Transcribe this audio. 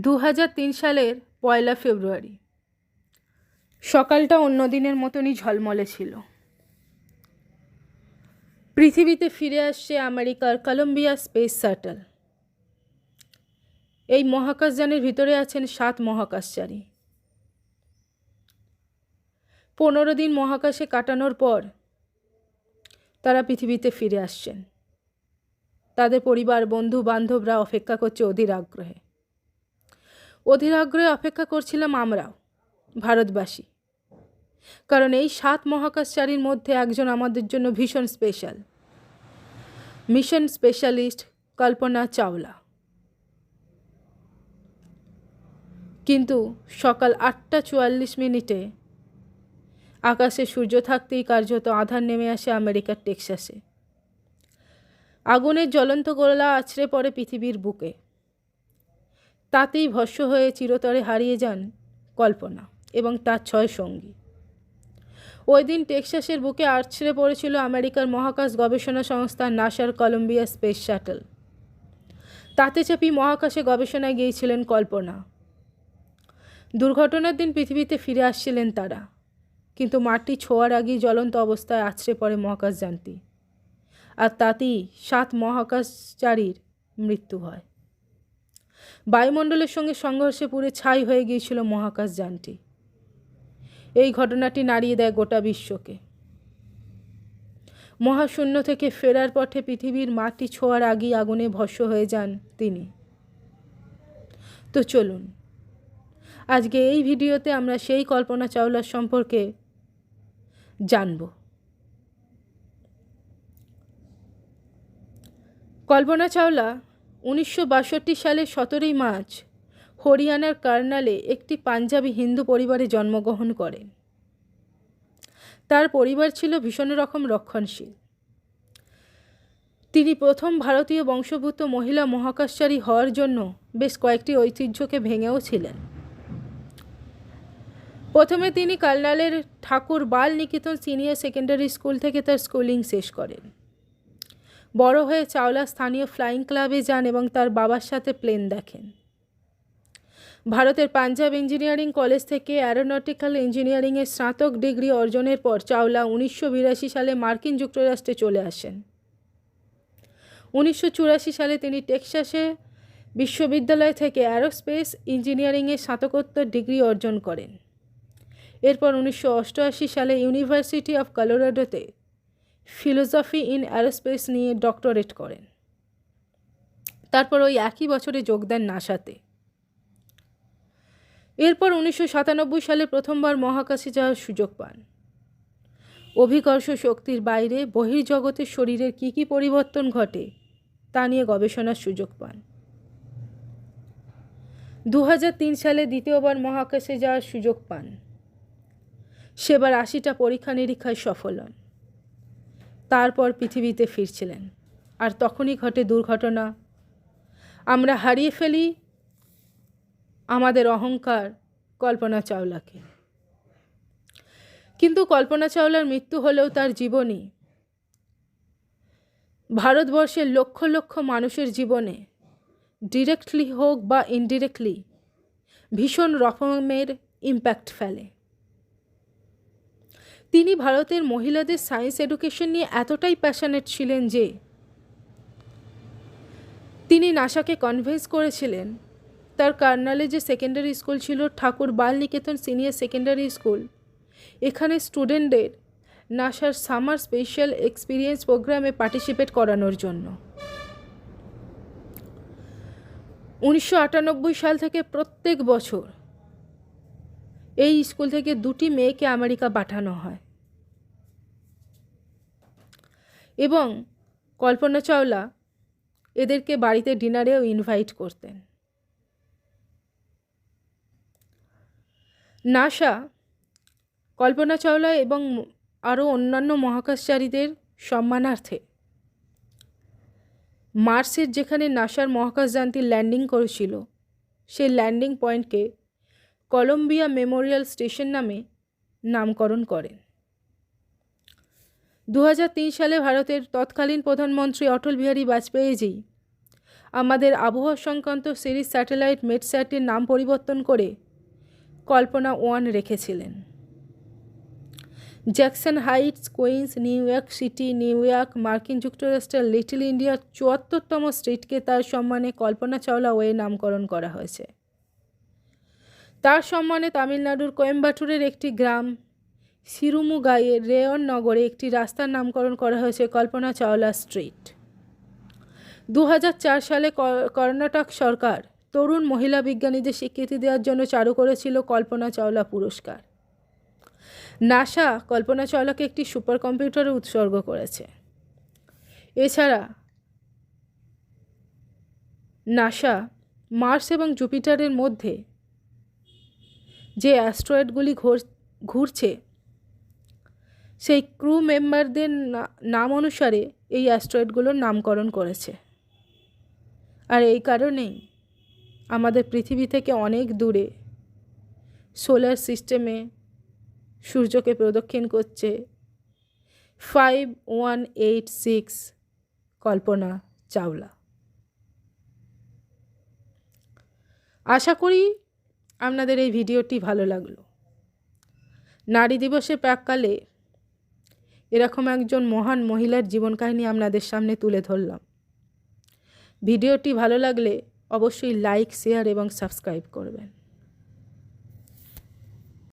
2003 সালের 1 ফেব্রুয়ারি সকালটা অন্য দিনের মতনই ঝলমলে ছিল। পৃথিবীতে ফিরে আসছে আমেরিকার কলম্বিয়া স্পেস শাটল। এই মহাকাশযানের ভিতরে আছেন 7 মহাকাশচারী। 15 দিন মহাকাশে কাটানোর পর তারা পৃথিবীতে ফিরে আসছেন। তাদের পরিবার, বন্ধু বান্ধবরা অপেক্ষা করছে অধীর আগ্রহে। অপেক্ষা করছিলাম আমরাও, ভারতবাসী। কারণ এই 7 মহাকাশচারীর মধ্যে একজন আমাদের জন্য ভীষণ special, mission specialist Kalpana Chawla. কিন্তু সকাল 8:44 আকাশে সূর্য থাকতেই কার্যত আঁধার নেমে আসে আমেরিকার টেক্সাসে। আগুনের জ্বলন্ত গোলা আছড়ে পড়ে পৃথিবীর বুকে। তাতেই ভস্ম হয়ে চিরতরে হারিয়ে যান কল্পনা এবং তার 6 সঙ্গী। ওই দিন টেক্সাসের বুকে আছড়ে পড়েছিল আমেরিকার মহাকাশ গবেষণা সংস্থা নাসার কলম্বিয়া স্পেস শাটল। তাতে চাপি মহাকাশে গবেষণায় গিয়েছিলেন কল্পনা। দুর্ঘটনার দিন পৃথিবীতে ফিরে আসছিলেন তারা, কিন্তু মাটি ছোঁয়ার আগেই জ্বলন্ত অবস্থায় আছড়ে পড়ে মহাকাশযানটি, আর তাতেই 7 মহাকাশচারীর মৃত্যু হয়। বায়ুমণ্ডলের সঙ্গে সংঘর্ষে পুড়ে ছাই হয়ে গিয়েছিল মহাকাশযানটি। এই ঘটনাটি নাড়িয়ে দেয় গোটা বিশ্বকে। মহাশূন্য থেকে ফেরার পথে পৃথিবীর মাটি ছোঁয়ার আগেই আগুনে ভস্ম হয়ে যান তিনি। তো চলুন আজকে এই ভিডিওতে আমরা সেই কল্পনা চাওলার সম্পর্কে জানব। কল্পনা চাওলা 1962 সালের 17 মার্চ হরিয়ানার কার্নালে একটি পাঞ্জাবি হিন্দু পরিবারে জন্মগ্রহণ করেন। তার পরিবার ছিল ভীষণ রকম রক্ষণশীল। তিনি প্রথম ভারতীয় বংশোদ্ভূত মহিলা মহাকাশচারী হওয়ার জন্য বেশ কয়েকটি ঐতিহ্যকে ভেঙেও ছিলেন। প্রথমে তিনি কার্নালের ঠাকুর বাল নিকেতন সিনিয়র সেকেন্ডারি স্কুল থেকে তার স্কুলিং শেষ করেন। বড় হয়ে চাওলা স্থানীয় ফ্লাইং ক্লাবে যান এবং তার বাবার সাথে প্লেন দেখেন। ভারতের পাঞ্জাব ইঞ্জিনিয়ারিং কলেজ থেকে অ্যারোনটিক্যাল ইঞ্জিনিয়ারিংয়ের স্নাতক ডিগ্রি অর্জনের পর চাওলা 1982 সালে মার্কিন যুক্তরাষ্ট্রে চলে আসেন। 1984 সালে তিনি টেক্সাসে বিশ্ববিদ্যালয় থেকে অ্যারোস্পেস ইঞ্জিনিয়ারিংয়ে স্নাতকোত্তর ডিগ্রি অর্জন করেন। এরপর 1988 সালে ইউনিভার্সিটি অফ কলোরাডোতে ফিলোসফি ইন অ্যারোস্পেস নিয়ে ডক্টরেট করেন। তারপর ওই একই বছরে যোগ দেন নাসাতে। এরপর 1997 সালে প্রথমবার মহাকাশে যাওয়ার সুযোগ পান। অভিকর্ষ শক্তির বাইরে বহির্জগতের শরীরের কী পরিবর্তন ঘটে তা নিয়ে গবেষণার সুযোগ পান। 2003 সালে দ্বিতীয়বার মহাকাশে যাওয়ার সুযোগ পান। সেবার 80টা পরীক্ষা নিরীক্ষায় সফল হন। তারপর পৃথিবীতে ফিরছিলেন, আর তখনই ঘটে দুর্ঘটনা। আমরা হারিয়ে ফেলি আমাদের অহংকার কল্পনা চাওলাকে। কিন্তু কল্পনা চাওলার মৃত্যু হলেও তার জীবনী ভারতবর্ষের লক্ষ লক্ষ মানুষের জীবনে ডিরেক্টলি হোক বা ইনডিরেক্টলি ভীষণ রকমের ইম্প্যাক্ট ফেলে। তিনি ভারতের মহিলাদের সায়েন্স এডুকেশন নিয়ে এতটাই প্যাশনেট ছিলেন যে তিনি নাসাকে কনভিন্স করেছিলেন তার কার্নালে যে সেকেন্ডারি স্কুল ছিল ঠাকুর বাল নিকেতন সিনিয়র সেকেন্ডারি স্কুল, এখানে স্টুডেন্টদের নাসার সামার স্পেশাল এক্সপিরিয়েন্স প্রোগ্রামে পার্টিসিপেট করানোর জন্য। 1998 সাল থেকে প্রত্যেক বছর এই স্কুল থেকে 2টি মেয়েকে আমেরিকা পাঠানো হয় এবং কল্পনা চাওলা এদেরকে বাড়িতে ডিনারেও ইনভাইট করতেন। নাসা কল্পনা চাওলা এবং আরও অন্যান্য মহাকাশচারীদের সম্মানার্থে মার্সের যেখানে নাসার মহাকাশযানটি ল্যান্ডিং করেছিল সেই ল্যান্ডিং পয়েন্টকে কলম্বিয়া মেমোরিয়াল স্টেশন নামে নামকরণ করেন। 2003 সালে ভারতের তৎকালীন প্রধানমন্ত্রী অটল বিহারী বাজপেয়ীজি আমাদের আবহাওয়া সংক্রান্ত সিরিজ স্যাটেলাইট মেটস্যাটের নাম পরিবর্তন করে কল্পনা 1 রেখেছিলেন। Jackson Heights, Queens, New York City, New York, মার্কিন যুক্তরাষ্ট্রের লিটল ইন্ডিয়ার ৭৪তম স্ট্রিটকে তার সম্মানে কল্পনা চাওলা ওয়ে নামকরণ করা হয়েছে। তার সম্মানে তামিলনাড়ুর কোয়েম্বাটুরের একটি গ্রাম সিরুমুগাইয়ের রেয়ন নগরে একটি রাস্তার নামকরণ করা হয়েছে কল্পনা চাওলা স্ট্রিট। 2004 সালে কর্ণাটক সরকার তরুণ মহিলা বিজ্ঞানীদের স্বীকৃতি দেওয়ার জন্য চালু করেছিল কল্পনা চাওলা পুরস্কার। নাসা কল্পনা চাওলাকে একটি সুপার কম্পিউটারে উৎসর্গ করেছে। এছাড়া নাসা মার্স এবং জুপিটারের মধ্যে যে অ্যাস্ট্রয়েডগুলি ঘুরছে সেই ক্রু মেম্বারদের নাম অনুসারে এই অ্যাস্ট্রয়েডগুলোর নামকরণ করেছে। আর এই কারণেই আমাদের পৃথিবী থেকে অনেক দূরে সোলার সিস্টেমে সূর্যকে প্রদক্ষিণ করছে 5186 কল্পনা চাওলা। আশা করি আপনাদের এই ভিডিওটি ভালো লাগলো। নারী দিবসের প্রাক্কালে এরকম একজন মহান মহিলার জীবন কাহিনী আপনাদের সামনে তুলে ধরলাম। ভিডিওটি ভালো লাগলে অবশ্যই লাইক, শেয়ার এবং সাবস্ক্রাইব করবেন।